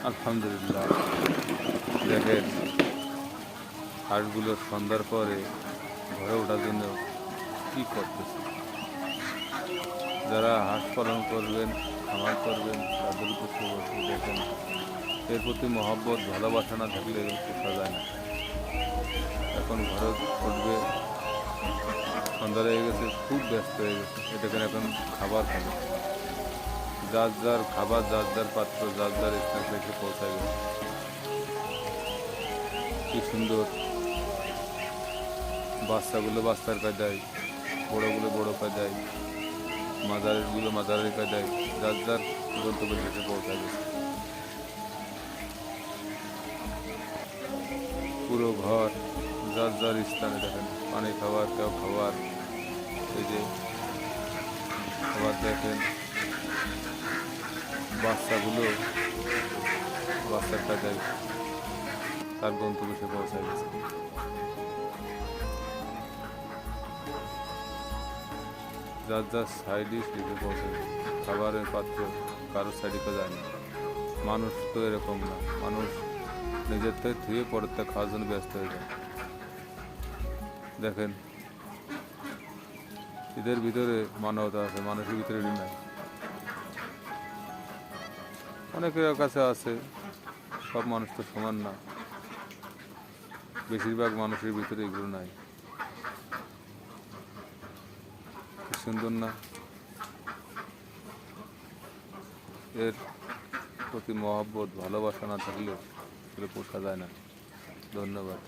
আলহামদুলিল্লাহ। দেখেন হাঁসগুলো সন্ধ্যার পরে ঘরে ওঠার জন্য কী করতেছে। যারা হাঁস পালন করবেন, খামার করবেন, তাদের উদ্দেশ্য বলছি, দেখেন এর প্রতি মহব্বত ভালোবাসা না থাকলে পোষা যায় না। এখন ঘরে উঠবে, সন্ধ্যা হয়ে গেছে, খুব ব্যস্ত হয়ে গেছে, এটাকে এখন খাবার খাবে। যার যার খাবার, যার যার পাত্র, যার যার স্ন্যাক্স এসে পৌঁছায় গেছে। কি সুন্দর, বাচ্চাগুলো বাচ্চার কায়দায়, বড়োগুলো বড়ো কায়দায়, মাজারেরগুলো মাজারের কায়দায়, যার যার গন্তব্যে এসে পৌঁছায় গেছে। পুরো ঘর যার যার স্থানে, দেখেন পানি খাবার, কেউ খাবার, এই যে আবার দেখেন বাচ্চাগুলো বাচ্চার কায়দায় তার গন্তব্যে সে পৌঁছায় গেছে। যার যার সাইডে সেদিকে পৌঁছে গেছে। খাবারের পাত্র কারোর সাইডে যায় না। মানুষ তো এরকম না, মানুষ নিজের থেকে ধুয়ে পরের থেকে খাওয়ার জন্য ব্যস্ত হয়ে যায়। দেখেন এদের ভিতরে মানবতা আছে, মানুষের ভিতরে নাই। অনেকের কাছে আছে, সব মানুষ তো সমান না, বেশিরভাগ মানুষের ভিতরে এগুলো নাই। কি সুন্দর না? এর প্রতি মহব্বত ভালোবাসা না থাকলে পোষা যায় না। ধন্যবাদ।